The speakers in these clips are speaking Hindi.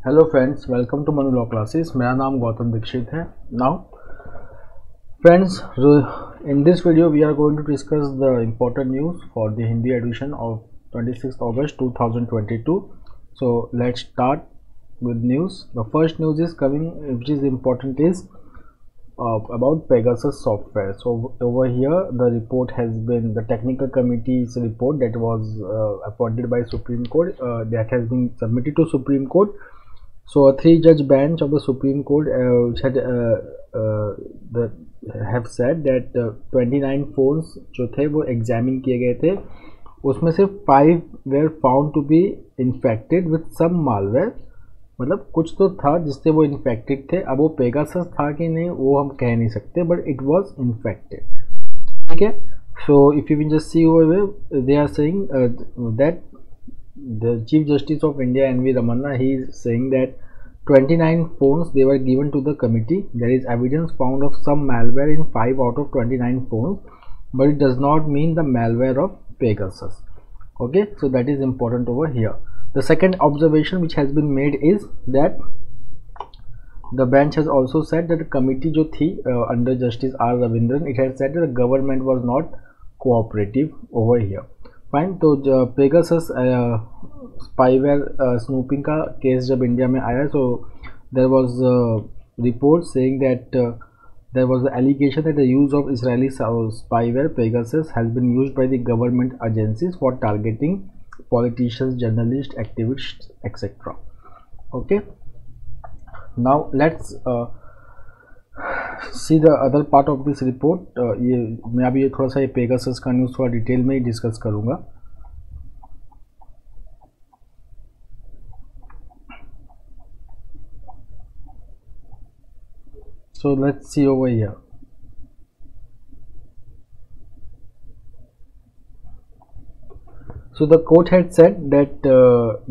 Hello friends, welcome to Manu law classes. मेरा नाम गौतम दीक्षित है। Now friends, in this video we are going to discuss the important news for the Hindi edition of 26th August 2022. So let's start with news. The first news is coming, which is important, is about Pegasus software. So over here the report has been, the technical committee's report that was appointed by Supreme Court, that has been submitted to Supreme Court. So a three-judge bench of the Supreme Court have said that 29 phones जो थे वो एग्जामिन किए गए थे, उसमें से 5 were found to be infected with some malware. मतलब कुछ तो था जिससे वो इन्फेक्टेड थे। अब वो पेगासस था कि नहीं वो हम कह नहीं सकते, बट इट वाज इन्फेक्टेड। ठीक है। So if you can just see over, they are saying that the Chief Justice of India N.V. Ramanna, he is saying that 29 phones they were given to the committee. There is evidence found of some malware in 5 out of 29 phones, but it does not mean the malware of Pegasus. Okay, so that is important over here. The second observation which has been made is that the bench has also said that the committee जो थी under Justice R. Ravindran, it has said that the government was not cooperative over here. Fine. तो पेगासस स्पाईवेयर स्नूपिंग का केस जब इंडिया में आया, so there was report saying that there was the allegation that the use of Israeli spyware Pegasus has been used by the government agencies for targeting politicians, journalist, activist, etcetera. Okay, now let's see the other part of this report. ये मैं अभी थोड़ा सा ये पेगासस का न्यूज़ थोड़ा डिटेल में ही डिस्कस करूँगा। So let's see over here. So the court had said that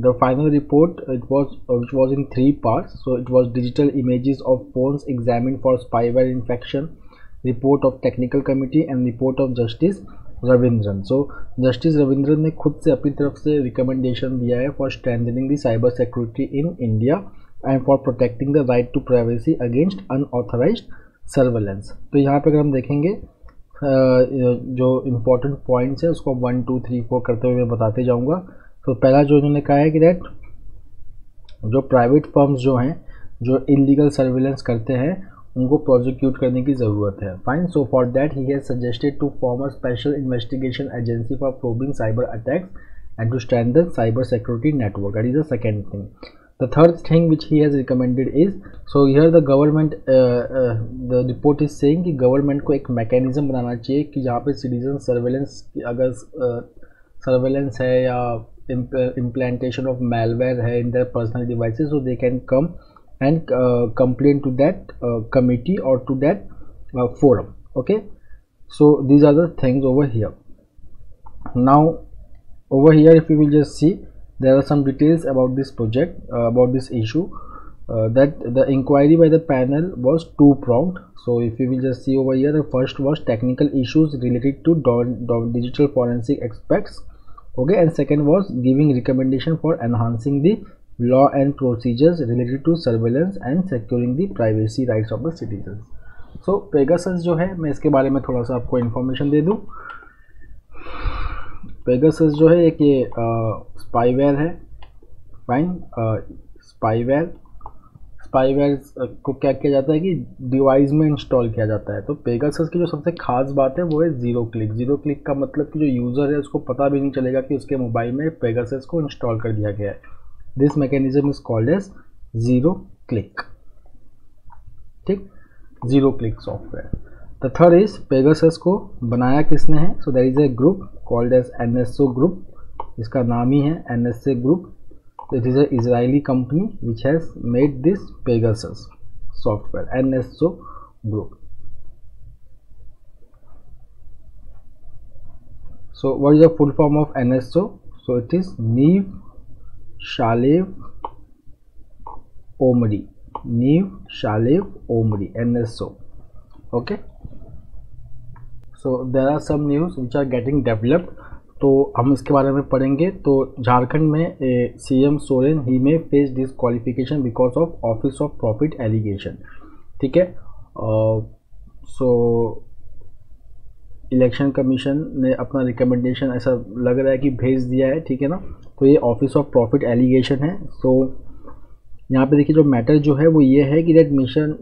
the final report, which was in 3 parts. So it was digital images of phones examined for spyware infection, report of technical committee and report of Justice Ravindran. So Justice Ravindran ने खुद से अपनी तरफ से रिकमेंडेशन दिया है for strengthening the cyber security in India and for protecting the right to privacy against unauthorized surveillance. तो यहाँ पे अगर हम देखेंगे जो इम्पोर्टेंट पॉइंट्स है उसको 1 2 3 4 करते हुए मैं बताते जाऊंगा। तो पहला जो उन्होंने कहा है कि दैट जो प्राइवेट फर्म्स जो हैं जो इलीगल सर्विलेंस करते हैं उनको प्रोसिक्यूट करने की ज़रूरत है। Fine. So for that he has suggested to form a special investigation agency for probing cyber attacks and to strengthen cyber security network. That is the second thing. The third thing which he has recommended is, so here the government, the report is saying कि गवर्नमेंट को एक मैकेनिज्म बनाना चाहिए कि जहाँ पे सिटीजन सर्वेलेंस, अगर सर्वेलेंस है या इम्प्लांटेशन ऑफ मैलवेयर है in their personal devices, so they can come and complain to that committee or to that forum. Okay, so these are the things over here. Now over here, if you will just see, there are some details about this project, about this issue, that the inquiry by the panel was two-pronged. So if you will just see over here, the first was technical issues related to digital forensic aspects. Okay, and second was giving recommendation for enhancing the law and procedures related to surveillance and securing the privacy rights of the citizens. So Pegasus जो है, मैं इसके बारे में थोड़ा सा आपको इन्फॉर्मेशन दे दूँ। पेगासस जो है एक ये स्पाईवेयर है। फाइन। स्पाईवेयर को क्या किया जाता है कि डिवाइस में इंस्टॉल किया जाता है। तो पेगासस की जो सबसे खास बात है वो है ज़ीरो क्लिक। ज़ीरो क्लिक का मतलब कि जो यूज़र है उसको पता भी नहीं चलेगा कि उसके मोबाइल में पेगासस को इंस्टॉल कर दिया गया है। This mechanism is called as zero click. ठीक, zero click software. The third is Pegasus को बनाया किसने है। So there is a group called as NSO group, इसका नाम ही है NSA group. It is a Israeli company which has made this Pegasus software, NSO group. So what is the full form of NSO? So it is Niv Shalev Omri, Niv Shalev Omri, NSO. Okay, so there are some news which are getting developed तो हम इसके बारे में पढ़ेंगे। तो झारखंड में CM Soren he may face disqualification because of office of profit allegation. ठीक है, सो इलेक्शन कमीशन ने अपना रिकमेंडेशन ऐसा लग रहा है कि भेज दिया है। ठीक है ना, तो ये ऑफिस ऑफ प्रॉफिट एलिगेशन है। सो यहाँ पे देखिए जो मैटर जो है वो ये है कि दैट मिशन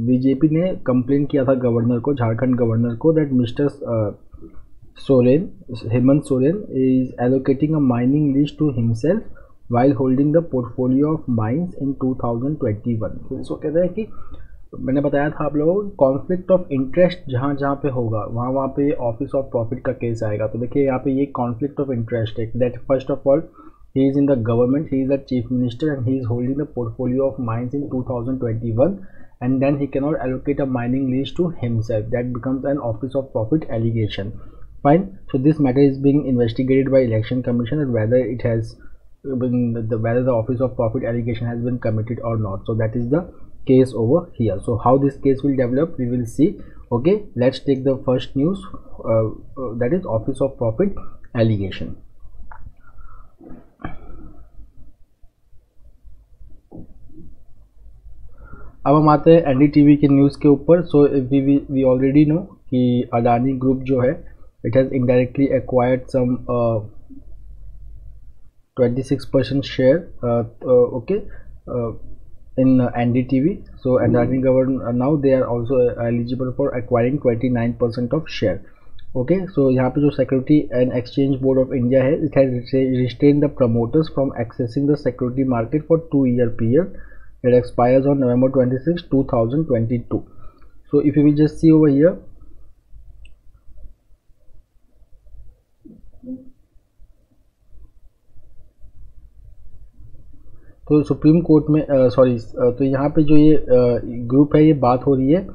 बीजेपी ने कंप्लेन किया था गवर्नर को, झारखंड गवर्नर को, that mister Soren, Hemant Soren is allocating a mining lease to himself while holding the portfolio of mines in 2021। तो इसको कहते हैं कि मैंने बताया था आप लोगों को कॉन्फ्लिक्ट ऑफ इंटरेस्ट जहाँ जहाँ पे होगा वहाँ पे ऑफिस ऑफ प्रॉफिट का केस आएगा। तो देखिए यहाँ पे ये कॉन्फ्लिक्ट ऑफ इंटरेस्ट है that first of all he is in the government, he is the chief minister and he is holding the portfolio of mines in 2021 and then he cannot allocate a mining lease to himself. That becomes an office of profit allegation. Fine. So this matter is being investigated by election commission and whether it has been whether the office of profit allegation has been committed or not. So that is the case over here. So how this case will develop we will see. Okay, let's take the first news, that is office of profit allegation. अब हम आते हैं एनडीटीवी के न्यूज़ के ऊपर। सो वी ऑलरेडी नो कि अडानी ग्रुप जो है it has indirectly acquired some 26% share okay in NDTV. So Adani government now they are also eligible for acquiring 29% of share. Okay, so यहाँ पे जो security and exchange board of India है it has restrain the promoters from accessing the security market for 2-year period that expires on November 26, 2022. So if you will just see over here, तो सुप्रीम कोर्ट में तो यहाँ पे जो ये ग्रुप है ये बात हो रही है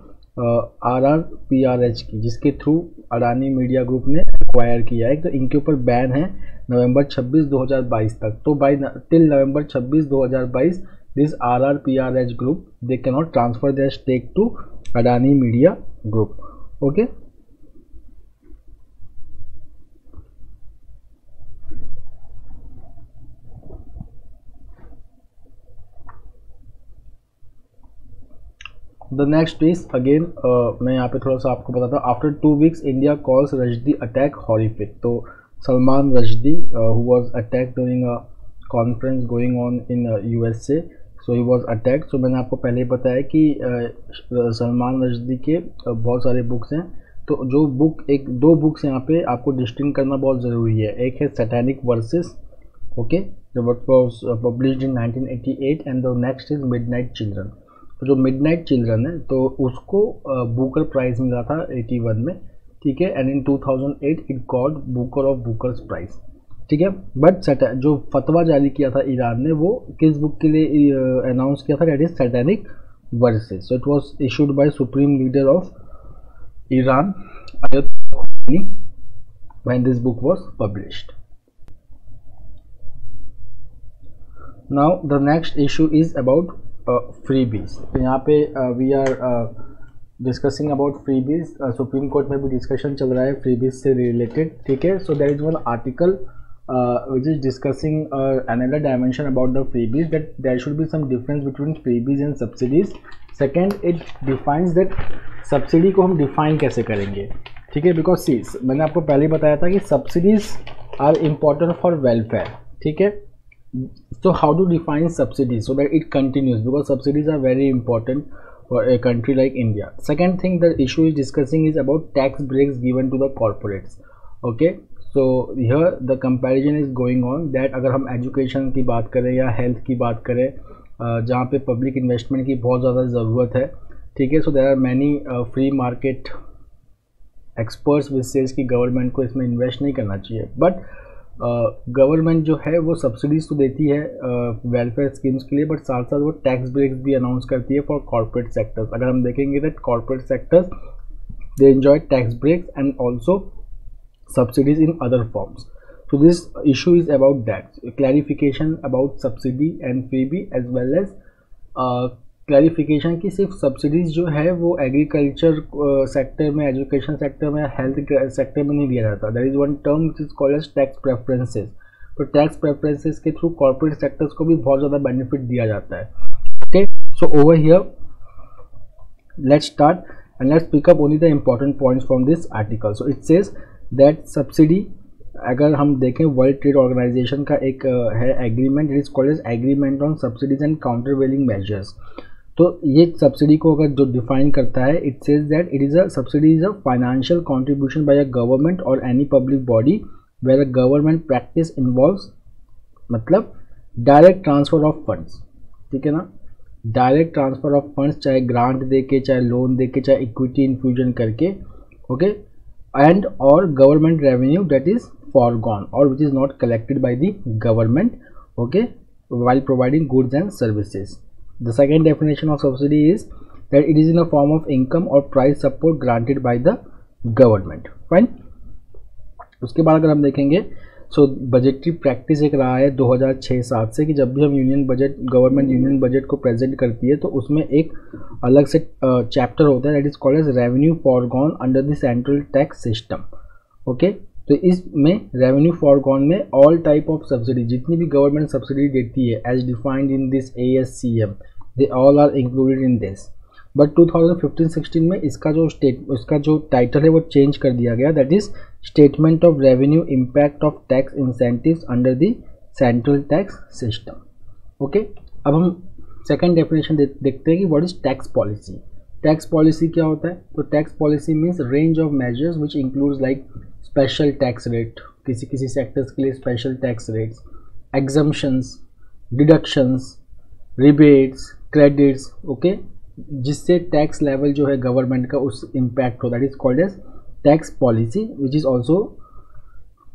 RRPRH की, जिसके थ्रू अडानी मीडिया ग्रुप ने एक्वायर किया है। तो इनके ऊपर बैन है नवंबर 26, 2022 तक। तो bye till November 26, 2022 this RRPRH group they cannot transfer their stake to Adani Media Group. Okay, the next is again मैं यहाँ पे थोड़ा सा आपको बताता हूँ। After 2 weeks India calls Rushdie attack horrific। तो Salman Rushdie who was attacked during a conference going on in USA, so he was attack. सो मैंने आपको पहले ही बताया कि सलमान रश्दी के बहुत सारे बुक्स हैं। तो जो बुक दो बुक्स यहाँ पे आपको डिस्टिंग करना बहुत ज़रूरी है। एक है सैटेनिक वर्सेस, ओके, जो what was published in 1988 and the next is midnight children. तो जो मिडनाइट चिल्ड्रन है तो उसको बुकर प्राइज़ मिला था 81 में। ठीक है, and in 2008 it got Booker of Bookers prize. ठीक है, बट जो फतवा जारी किया था ईरान ने वो किस बुक के लिए अनाउंस किया था, that is Satanic Verses. So it was issued by supreme leader of Iran Ayatollah Khomeini when this book was published. Now the next issue is about freebies. तो यहाँ पे we are discussing about freebies. Supreme court में भी डिस्कशन चल रहा है फ्रीबीज से रिलेटेड। ठीक है, so there is one article which is discussing another dimension about the freebies, that there should be some difference between freebies and subsidies. Second, it defines that subsidy को हम define कैसे करेंगे। ठीक है, because see मैंने आपको पहले ही बताया था कि subsidies are important for welfare। ठीक है, so how to define subsidies so that it continues, because subsidies are very important for a country like India. Second thing the issue is discussing is about tax breaks given to the corporates. Okay, so here the comparison is going on that अगर हम एजुकेशन की बात करें या हेल्थ की बात करें जहाँ पे पब्लिक इन्वेस्टमेंट की बहुत ज़्यादा ज़रूरत है। ठीक है, so there are many free market experts which says कि गवर्नमेंट को इसमें इन्वेस्ट नहीं करना चाहिए, बट गवर्नमेंट जो है वो सब्सिडीज़ तो देती है वेलफेयर स्कीम्स के लिए, बट साथ साथ वो टैक्स ब्रेक्स भी अनाउंस करती है फॉर कॉर्पोरेट सेक्टर्स। अगर हम देखेंगे that corporate sectors they enjoy tax breaks and also subsidies in other forms. So this issue is about that clarification about subsidy and freebie as well as clarification की सिर्फ सब्सिडीज जो है वो एग्रीकल्चर सेक्टर में, एजुकेशन सेक्टर में, हेल्थ सेक्टर में नहीं दिया जाता. There is one term which is called as tax preferences. तो टैक्स प्रेफरेंसेस के थ्रू कॉर्पोरेट सेक्टर्स को भी बहुत ज़्यादा बेनिफिट दिया जाता है. Okay, so over here let's start and let's pick up only the important points from this article. So it says that subsidy, अगर हम देखें वर्ल्ड ट्रेड ऑर्गेनाइजेशन का एक है agreement, it is called as agreement on subsidies and countervailing measures. तो ये सब्सिडी को अगर जो डिफाइन करता है, it says that it is a subsidy is a financial contribution by a government or any public body where a government practice involves, मतलब डायरेक्ट ट्रांसफर ऑफ फंड्स. ठीक है ना, डायरेक्ट ट्रांसफर ऑफ फंड्स, चाहे ग्रांट दे के, चाहे लोन दे के, चाहे इक्विटी इन्फ्यूजन करके. ओके, एंड और government revenue that is forgone or which is not collected by the government. Okay, while providing goods and services. The second definition of subsidy is that it is in a form of income or price support granted by the government. Fine. उसके बाद अगर हम देखेंगे, सो बजटरी प्रैक्टिस एक रहा है 2006-07 से कि जब भी हम union budget, government union budget को प्रेजेंट करती है तो उसमें एक अलग से चैप्टर होता है that is called as revenue forgone under the central tax system. Okay, तो इसमें रेवेन्यू फॉरगॉन में ऑल टाइप ऑफ सब्सिडी, जितनी भी गवर्नमेंट सब्सिडी देती है as defined in this ASCM, they all are included in this. But 2015-16 में इसका जो टाइटल है वो चेंज कर दिया गया, that is statement of revenue impact of tax incentives under the central tax system. Okay, अब हम सेकेंड डेफिनेशन देखते हैं कि what is tax policy. Tax policy क्या होता है? तो tax policy means range of measures which includes like special tax rate, किसी सेक्टर्स के लिए special tax rates, exemptions, deductions, rebates, credits. Okay, जिससे टैक्स लेवल जो है गवर्नमेंट का उस इम्पैक्ट हो, that is called as tax policy which is also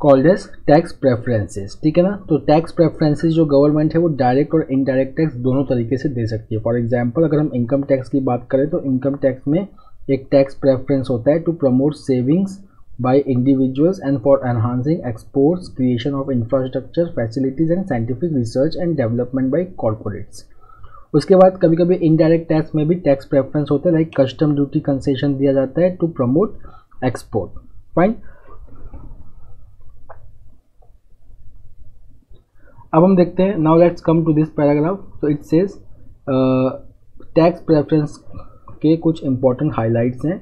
called as tax preferences. ठीक है ना, तो टैक्स प्रेफरेंसेस जो गवर्नमेंट है वो डायरेक्ट और इनडायरेक्ट टैक्स दोनों तरीके से दे सकती है. फॉर एग्जांपल अगर हम इनकम टैक्स की बात करें तो इनकम टैक्स में एक टैक्स प्रेफरेंस होता है to promote savings by individuals and for enhancing exports, creation of infrastructure facilities and scientific research and development by corporates. उसके बाद कभी कभी इनडायरेक्ट टैक्स में भी टैक्स प्रेफरेंस होता है, लाइक कस्टम ड्यूटी कंसेशन दिया जाता है टू प्रमोट एक्सपोर्ट. फाइन. अब हम देखते हैं, now let's come to this paragraph. तो इट सेज टैक्स प्रेफरेंस के कुछ इंपॉर्टेंट हाइलाइट्स हैं.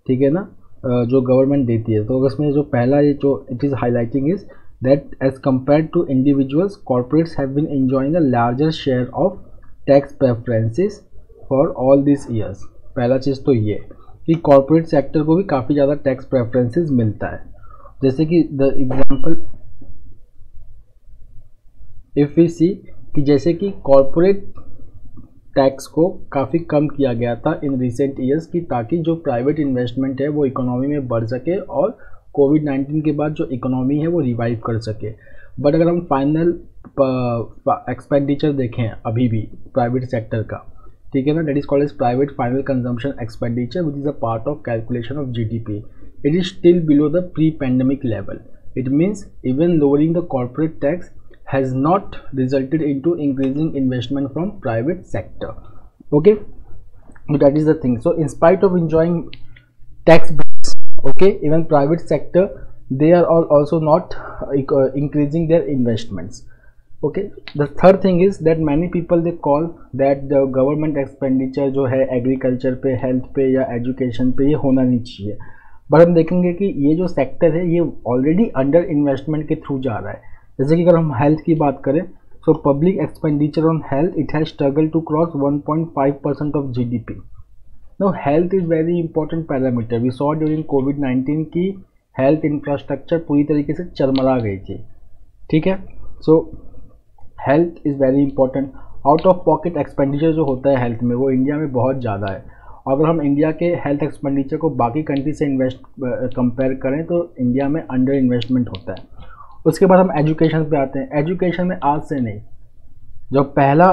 ठीक है ना, जो गवर्नमेंट देती है. तो उसमें जो पहला ये जो it is highlighting is that as compare to individuals corporates have been enjoying a larger share of tax preferences for all this years. पहला चीज़ तो ये कि कॉर्पोरेट सेक्टर को भी काफ़ी ज़्यादा टैक्स प्रेफरेंसेस मिलता है. जैसे कि द एग्जांपल इफ़ वी सी कि जैसे कि कॉर्पोरेट टैक्स को काफ़ी कम किया गया था इन रिसेंट ईयर्स की, ताकि जो प्राइवेट इन्वेस्टमेंट है वो इकोनॉमी में बढ़ सके और कोविड-19 के बाद जो इकोनॉमी है वो रिवाइव कर सके. बट अगर हम फाइनल एक्सपेंडिचर देखें अभी भी प्राइवेट सेक्टर का, ठीक है ना, that is called as private final consumption expenditure which is a part of calculation of GDP. It is still below the pre pandemic level. It means even lowering the corporate tax has not resulted into increasing investment from private sector. Okay, but that is the thing. So in spite of enjoying tax breaks, okay, even private sector they are all also not increasing their investments. Okay, the third thing is that many people they call that the government expenditure जो है एग्रीकल्चर पे, हेल्थ पे या एजुकेशन पे ये होना नहीं चाहिए. बट हम देखेंगे कि ये जो सेक्टर है ये ऑलरेडी अंडर इन्वेस्टमेंट के थ्रू जा रहा है. जैसे कि अगर हम हेल्थ की बात करें, so public expenditure on health it has struggle to cross 1.5% of GDP. No, health is very important parameter. We saw during कोविड-19 की हेल्थ इंफ्रास्ट्रक्चर पूरी तरीके से चरमरा गई थी. ठीक है, सो health is very important. Out of pocket expenditure जो होता है हेल्थ में वो इंडिया में बहुत ज़्यादा है. अगर हम इंडिया के हेल्थ एक्सपेंडिचर को बाकी कंट्री से कंपेयर करें तो इंडिया में अंडर इन्वेस्टमेंट होता है. उसके बाद हम एजुकेशन पे आते हैं. एजुकेशन में आज से नहीं, जब पहला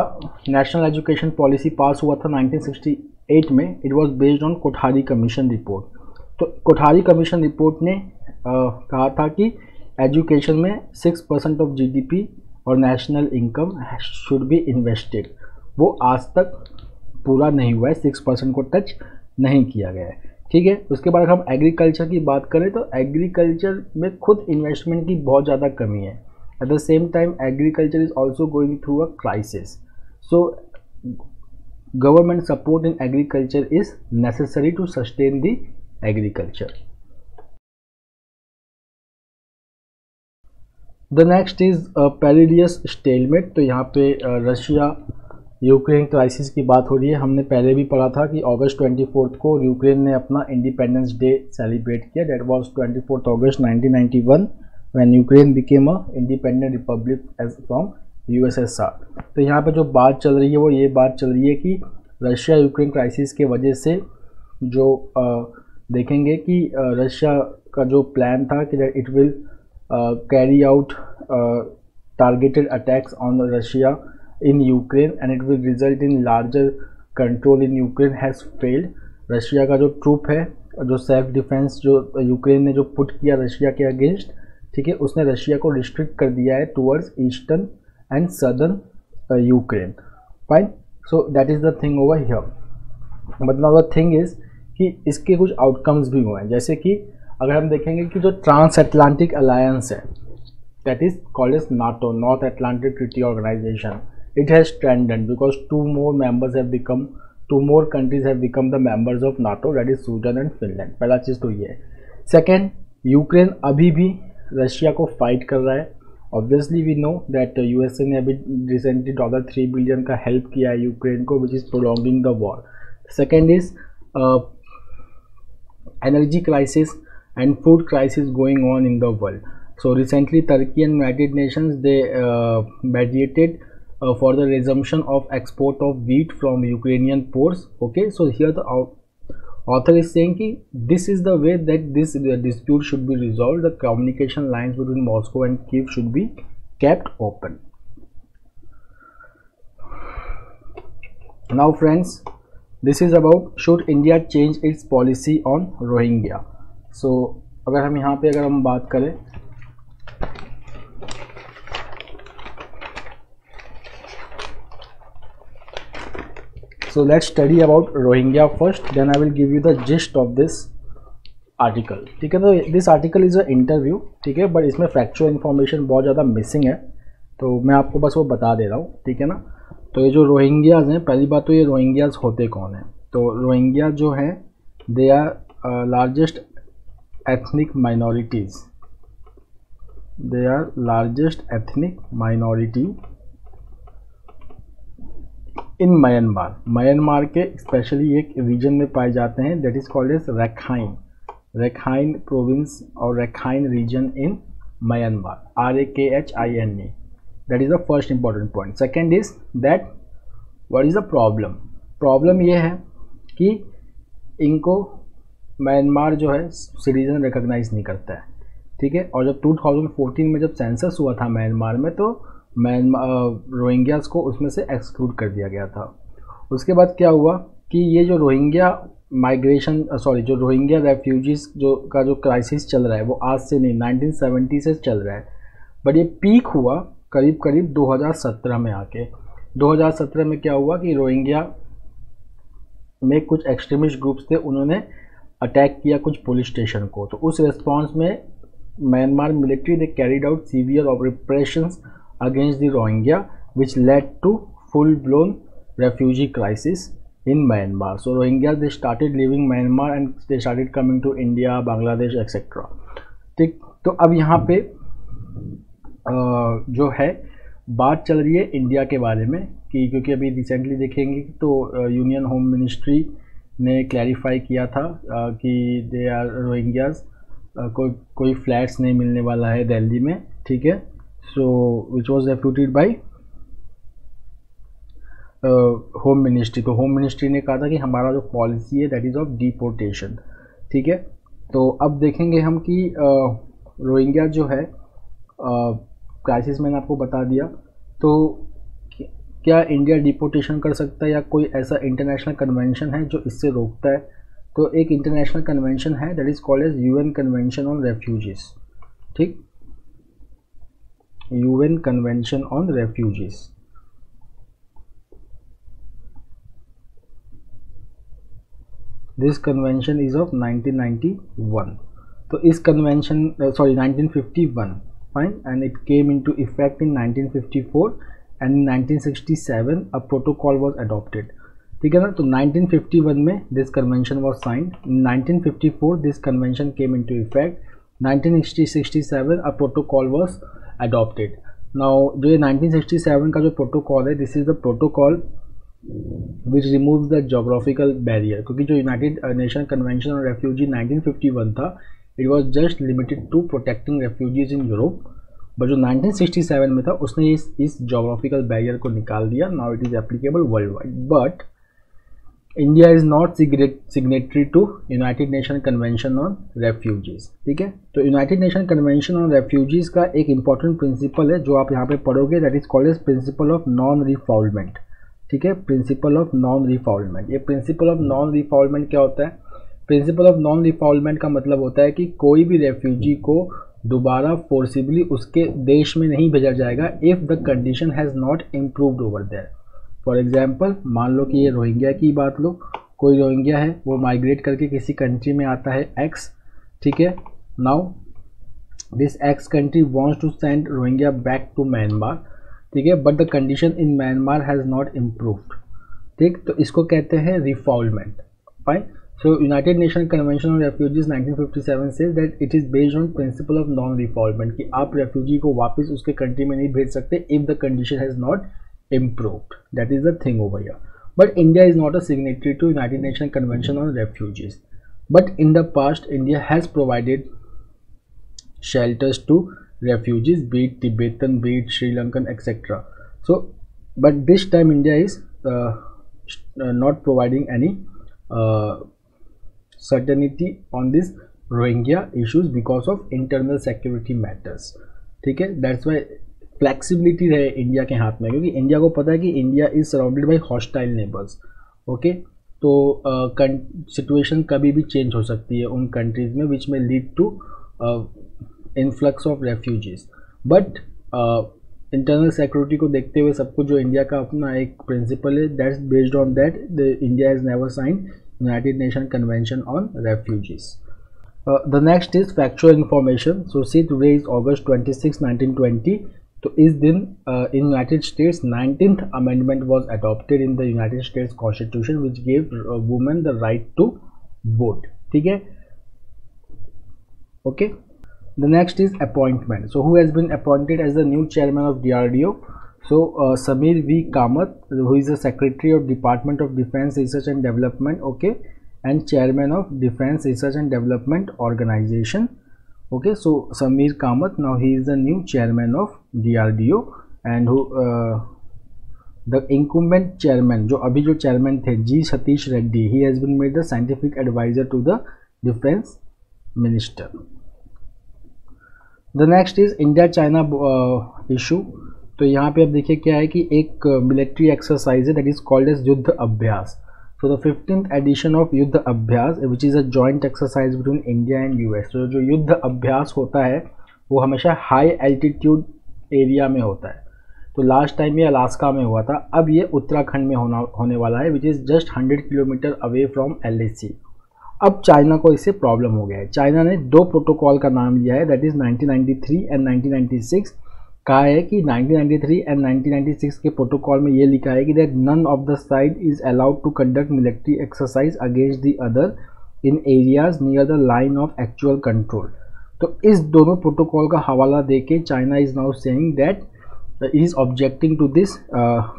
नेशनल एजुकेशन पॉलिसी पास हुआ था 1968 में, it was based on Kothari commission report. तो कोठारी कमीशन रिपोर्ट ने कहा था कि एजुकेशन में 6% ऑफ GDP और national income should be invested. वो आज तक पूरा नहीं हुआ है, 6% को टच नहीं किया गया है, ठीक है। उसके बाद हम एग्रीकल्चर की बात करें तो एग्रीकल्चर में खुद इन्वेस्टमेंट की बहुत ज़्यादा कमी है। At the same time agriculture is also going through a crisis, so government support in agriculture is necessary to sustain the agriculture. The next is perilous stalemate। तो यहाँ पे रशिया यूक्रेन क्राइसिस की बात हो रही है। हमने पहले भी पढ़ा था कि अगस्त 24 को यूक्रेन ने अपना इंडिपेंडेंस डे सेलिब्रेट किया। That was 24 August 1991 when Ukraine became a independent republic as from USSR. तो यहाँ पे जो बात चल रही है वो ये बात चल रही है कि रशिया यूक्रेन क्राइसिस के वजह से जो देखेंगे कि रशिया का जो प्लान था कि it will carry out targeted attacks on Russia in Ukraine and it will result in larger control in Ukraine has failed. Russia का जो ट्रूप है, जो सेल्फ डिफेंस जो यूक्रेन ने जो पुट किया रशिया के अगेंस्ट, ठीक है, उसने रशिया को रिस्ट्रिक्ट कर दिया है towards eastern and southern Ukraine. Fine, so that is the thing over here. मतलब द थिंग इज़ कि इसके कुछ आउटकम्स भी हुए हैं, जैसे कि अगर हम देखेंगे कि जो ट्रांस अटलांटिक अलायंस है that is called as NATO, North Atlantic Treaty Organization, it has strengthened because two more countries have become the members of NATO, that is Sweden and Finland. पहला चीज़ तो ये है। सेकेंड, यूक्रेन अभी भी रशिया को फाइट कर रहा है। Obviously we know that USA ने अभी रिसेंटली $3 बिलियन का हेल्प किया है यूक्रेन को, which is prolonging the war. Second is energy crisis and food crisis going on in the world. So recently Turkey and United Nations they mediated for the resumption of export of wheat from Ukrainian ports. Okay, so here the author is saying ki this is the way that this dispute should be resolved. The communication lines between Moscow and Kyiv should be kept open. Now friends, this is about should India change its policy on Rohingya. So अगर हम यहाँ पे अगर हम बात करें so let's study about Rohingya first, then I will give you the gist of this article, ठीक है। तो this article is a interview, ठीक है, बट इसमें फैक्चुअल इन्फॉर्मेशन बहुत ज़्यादा मिसिंग है, तो मैं आपको बस वो बता दे रहा हूँ, ठीक है ना। तो ये जो रोहिंग्याज हैं, पहली बात तो ये रोहिंग्याज होते कौन हैं। तो रोहिंग्या जो हैं they are largest ethnic minorities, they are largest ethnic minority in Myanmar. Myanmar के स्पेशली एक रीजन में पाए जाते हैं that is called as Rakhine, Rakhine province और Rakhine region in Myanmar, RAKHINE। That is the first important point. Second is that what is the problem? Problem ये है कि इनको म्यांमार जो है सिटीजन रिकॉग्नाइज नहीं करता है, ठीक है। और जब 2014 में जब सेंसस हुआ था म्यांमार में तो रोहिंग्यास को उसमें से एक्सक्लूड कर दिया गया था। उसके बाद क्या हुआ कि ये जो रोहिंग्या माइग्रेशन जो रोहिंग्या रेफ्यूजीज जो क्राइसिस चल रहा है वो आज से नहीं 1970 से चल रहा है, बट ये पीक हुआ करीब 2017 में आके। 2017 में क्या हुआ कि रोहिंग्या में कुछ एक्सट्रीमिस्ट ग्रुप्स थे, उन्होंने अटैक किया कुछ पुलिस स्टेशन को, तो उस रिस्पॉन्स में Myanmar military they carried out severe operations against the Rohingya which led to full blown refugee crisis in Myanmar. So Rohingya they started living Myanmar and they started coming to India, Bangladesh etcetera, ठीक। तो अब यहाँ पे जो है बात चल रही है इंडिया के बारे में कि क्योंकि अभी रिसेंटली देखेंगे तो यूनियन होम मिनिस्ट्री ने क्लैरिफाई किया था कि दे आर रोहिंग्याज कोई फ्लैट्स नहीं मिलने वाला है दिल्ली में, ठीक है। So which was refuted by home ministry. तो होम मिनिस्ट्री ने कहा था कि हमारा जो पॉलिसी है दैट इज़ ऑफ डिपोर्टेशन, ठीक है। तो अब देखेंगे हम कि रोहिंग्या जो है क्राइसिस मैंने आपको बता दिया, तो क्या इंडिया डिपोर्टेशन कर सकता है या कोई ऐसा इंटरनेशनल कन्वेंशन है जो इससे रोकता है। तो एक इंटरनेशनल कन्वेंशन है that is called as UN convention on refugees, ठीक, UN convention on refugees. This convention is of 1991. तो इस convention 1951 fine, and it came into effect in 1954 and in 1967 a protocol was adopted. ठीक है ना. तो 1951 में this convention was signed. In 1954 this convention came into effect. 1967 a protocol was adopted. Now जो ये 1967 का जो प्रोटोकॉल है, this is the protocol which removes the geographical barrier. क्योंकि जो United Nation convention on refugee 1951 था, it was just limited to protecting refugees in Europe. But जो 1967 में था, उसने इस जोग्राफिकल बैरियर को निकाल दिया. Now it is applicable worldwide. But India is not signatory to United Nation convention on refugees. ठीक है. तो United Nation convention on refugees का एक इंपॉर्टेंट प्रिंसिपल है जो आप यहाँ पे पढ़ोगे, that is called as principle of non refoulement. ठीक है. Principle of non refoulement. ये प्रिंसिपल ऑफ नॉन रिफाउलमेंट क्या होता है? प्रिंसिपल ऑफ नॉन रिफाउलमेंट का मतलब होता है कि कोई भी रेफ्यूजी को दोबारा फोर्सिबली उसके देश में नहीं भेजा जाएगा if the condition has not improved over there. For example, मान लो कि ये रोहिंग्या की बात लो. कोई रोहिंग्या है, वो माइग्रेट करके किसी कंट्री में आता है X. ठीक है. Now this X country wants to send Rohingya back to Myanmar. ठीक है. But the condition in Myanmar has not improved. ठीक. तो इसको कहते हैं refoulement. Fine. So United Nations Convention on Refugees 1957 says that it is based on principle of non-refoulement कि आप रेफ्यूजी को वापस उसके कंट्री में नहीं भेज सकते if the condition has not improved. That is the thing over here. But India is not a signatory to United Nations Convention on Refugees. But in the past, India has provided shelters to refugees, be it Tibetan, be it Sri Lankan, etc. So, but this time India is not providing any certainty on this Rohingya issues because of internal security matters. ठीक है. दैट्स वाई फ्लेक्सिबिलिटी रहे इंडिया के हाथ में, क्योंकि इंडिया को पता है कि India is surrounded by hostile neighbours. Okay. तो सिचुएशन कभी भी चेंज हो सकती है उन कंट्रीज में which may lead to influx of refugees. But internal security को देखते हुए सब कुछ जो इंडिया का अपना एक प्रिंसिपल है, that's based on that the India has never signed United Nations Convention on Refugees. The next is factual information. So see, today is August 26, 1920. तो इस दिन in United States 19th amendment was adopted in the United States Constitution which gave women the right to vote. ठीक है. Okay. The next is appointment. So who has been appointed as the new chairman of DRDO? So Samir V. Kamath, who is the Secretary of Department of Defense Research and Development, okay, and Chairman of Defense Research and Development Organization. Okay, so Samir Kamath, now he is the new Chairman of DRDO, and who the incumbent Chairman, जो अभी जो Chairman थे, G. Satish Reddy, he has been made the Scientific Advisor to the Defense Minister. The next is India-China issue. तो यहाँ पे अब देखिए क्या है कि एक मिलिट्री एक्सरसाइज है that is called as Yudh Abhyas. So the 15th edition of Yudh Abhyas which is a joint exercise between India and US. तो जो युद्ध अभ्यास होता है वो हमेशा हाई एल्टीट्यूड एरिया में होता है. तो लास्ट टाइम ये अलास्का में हुआ था, अब ये उत्तराखंड में होने वाला है which is just 100 kilometre away from LAC. अब चाइना को इससे प्रॉब्लम हो गया है. चाइना ने 2 प्रोटोकॉल का नाम लिया है दैट इज़ 1993 एंड 1996. कहा है कि 1993 एंड 1996 के प्रोटोकॉल में ये लिखा है कि that none of the side is allowed to conduct military exercise against the other in areas near the line of actual control. तो इस दोनों प्रोटोकॉल का हवाला देके China is now saying that is objecting to this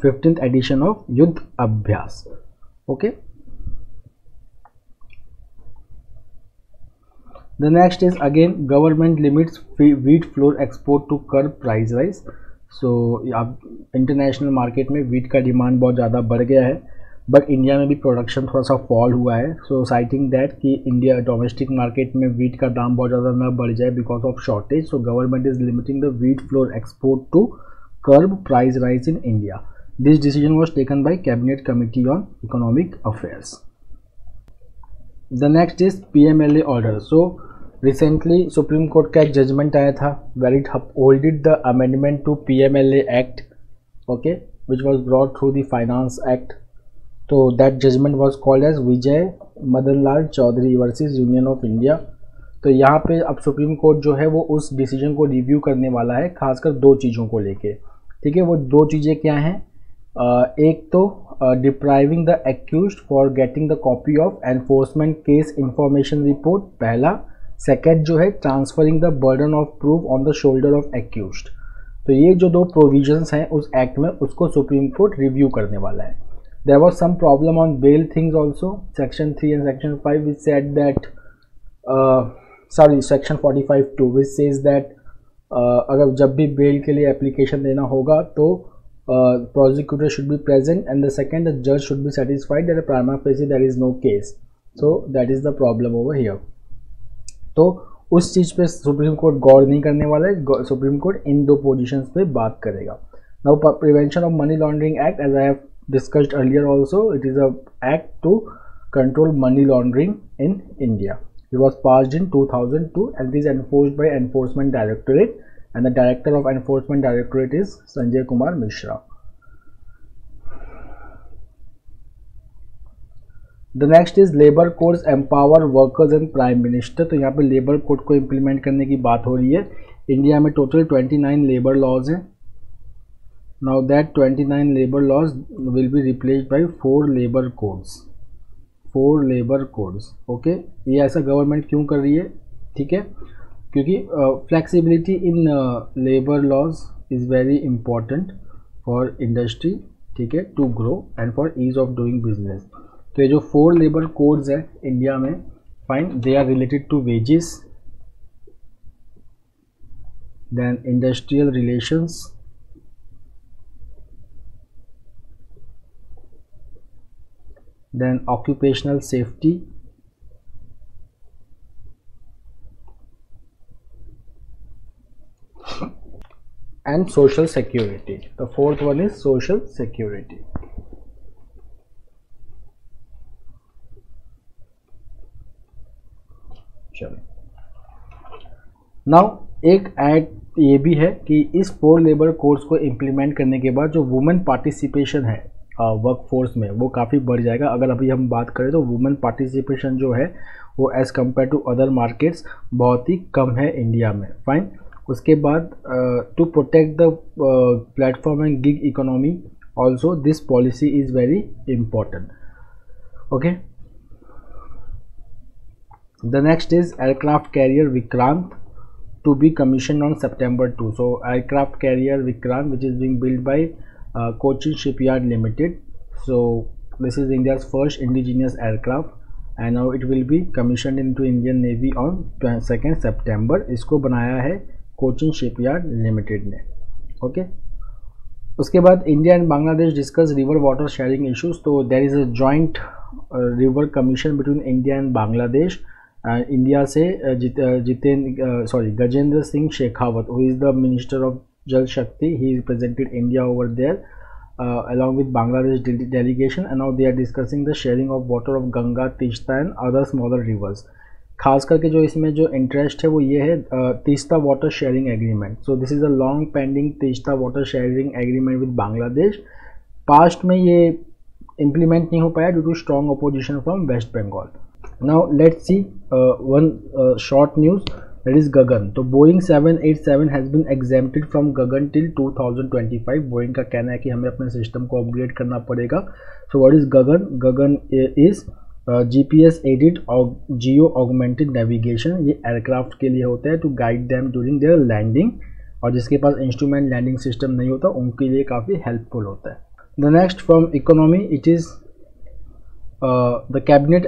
15th edition of Yudh Abhyas. Okay. The next is again government limits wheat flour export to curb price rise. So अब इंटरनेशनल मार्केट में वीट का डिमांड बहुत ज़्यादा बढ़ गया है, बट इंडिया में भी प्रोडक्शन थोड़ा सा फॉल हुआ है. सो साइटिंग दैट कि इंडिया डोमेस्टिक मार्केट में वीट का दाम बहुत ज़्यादा न बढ़ जाए because of shortage, so government is limiting the wheat flour export to curb price rise in India. This decision was taken by cabinet committee on economic affairs. The next is PMLA order. So recently supreme court का एक जजमेंट आया था where it upholded the amendment to PMLA act, okay, which was brought through the finance act. तो that judgment was called as Vijay Madan Lal Chaudhary versus union of India. तो यहाँ पे अब सुप्रीम कोर्ट जो है वो उस डिसीजन को रिव्यू करने वाला है, खासकर दो चीज़ों को लेके। ठीक है, वो दो चीज़ें क्या हैं? एक तो depriving the accused for getting the copy of enforcement case information report, पहला। सेकेंड जो है transferring the burden of proof on the shoulder of accused. तो ये जो दो प्रोविजंस हैं उस एक्ट में, उसको सुप्रीम कोर्ट रिव्यू करने वाला है। There was some problem on bail things also, section 3 and section 5 which said that section 45(2) which says that अगर जब भी बेल के लिए एप्लीकेशन देना होगा तो prosecutor should be present, and the second, the judge should be satisfied that a prima facie there is no case. So that is the problem over here. तो उस चीज़ पे सुप्रीम कोर्ट गौर नहीं करने वाला है, सुप्रीम कोर्ट इन दो पोजीशंस पे बात करेगा। Now prevention of money laundering act, as I have discussed earlier also, it is a act to control money laundering in India. It was passed in 2002 and is enforced by Enforcement Directorate, and the Director of Enforcement Directorate is Sanjay Kumar Mishra. The next is Labor Codes Empower Workers and Prime Minister. तो यहाँ पे लेबर कोड को इम्प्लीमेंट करने की बात हो रही है। इंडिया में टोटल 29 लेबर लॉज हैं। Now that 29 labor laws will be replaced by 4 labor codes. 4 labour codes. Okay, ये ऐसा गवर्नमेंट क्यों कर रही है? ठीक है, क्योंकि flexibility in labour laws is very important for industry, ठीक है, to grow and for ease of doing business. तो ये जो 4 लेबर कोड्स है इंडिया में, fine, they are related to wages, then industrial relations, then occupational safety, and social security. The fourth one is social security. चलो, नाउ एक ऐड ये भी है कि इस 4 लेबर कोड्स को इम्प्लीमेंट करने के बाद जो वुमेन पार्टिसिपेशन है वर्क फोर्स में, वो काफ़ी बढ़ जाएगा। अगर अभी हम बात करें तो वुमेन पार्टिसिपेशन जो है वो as compare to other markets बहुत ही कम है इंडिया में, फाइन। उसके बाद to protect the platform and gig economy also this policy is very important. Okay, the next is aircraft carrier Vikrant to be commissioned on September 2. So aircraft carrier Vikrant, which is being built by Cochin Shipyard Limited. So this is India's first indigenous aircraft and now it will be commissioned into Indian Navy on 2nd September. इसको बनाया है Cochin Shipyard Limited ने। ओके, उसके बाद India and Bangladesh discuss river water sharing issues. तो there is a joint river commission between India and Bangladesh. India से Gajendra Singh Shekhawat, who is the minister of Jal Shakti, he represented India over there along with Bangladesh delegation, and now they are discussing the sharing of water of Ganga, Tista and other smaller rivers. खास करके जो इसमें जो इंटरेस्ट है वो ये है Teesta water sharing agreement. So this is a long pending Teesta water sharing agreement with Bangladesh. Past में ये इम्प्लीमेंट नहीं हो पाया due to strong opposition from West Bengal. Now let's see one short news, that is Gagan. तो Boeing 787 has been exempted from Gagan till 2025। Boeing का कहना है कि हमें अपने सिस्टम को अपग्रेड करना पड़ेगा। So what is Gagan? Gagan is GPS aided और जियो ऑगमेंटेड नेविगेशन। ये एयरक्राफ्ट के लिए होता है to guide them during their landing, और जिसके पास इंस्ट्रूमेंट लैंडिंग सिस्टम नहीं होता उनके लिए काफ़ी हेल्पफुल होता है। The next from economy, it is the cabinet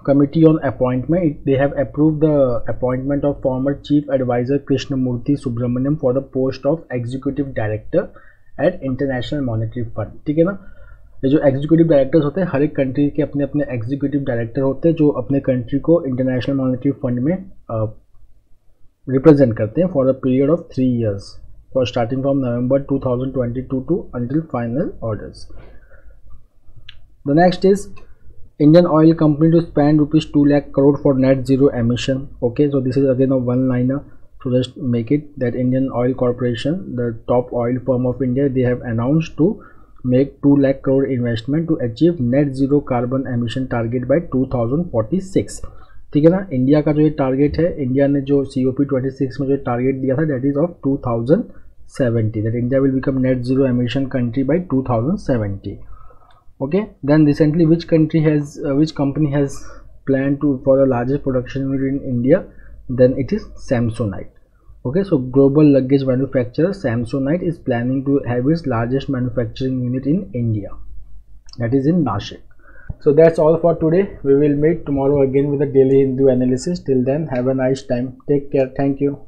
Committee on Appointment. They have approved the appointment of former Chief Advisor Krishnamurthy Subramaniam for the post of Executive Director at International Monetary Fund. ठीक है ना, ये जो एग्जीक्यूटिव डायरेक्टर्स होते हैं, हर एक कंट्री के अपने अपने एग्जीक्यूटिव डायरेक्टर होते हैं जो अपने कंट्री को इंटरनेशनल मॉनेटरी फंड में रिप्रेजेंट करते हैं for a period of 3 years, for starting from November 2022 to until final orders. The next is Indian Oil Company to spend rupees 2 lakh crore for net zero emission. Okay, so this is again a one-liner to just make it that Indian Oil Corporation, the top oil firm of India, they have announced to make 2 lakh crore investment to achieve net zero carbon emission target by 2046. ठीक है ना। इंडिया का जो ये टारगेट है, इंडिया ने जो COP26 में जो टारगेट दिया था that is of 2070, that India will become net zero emission country bye 2070. Okay, then recently which company has planned to for the largest production unit in India? Then it is Samsonite. Okay, so global luggage manufacturer Samsonite is planning to have its largest manufacturing unit in India, that is in Nashik. So that's all for today. We will meet tomorrow again with a daily Hindu analysis. Till then, have a nice time. Take care. Thank you.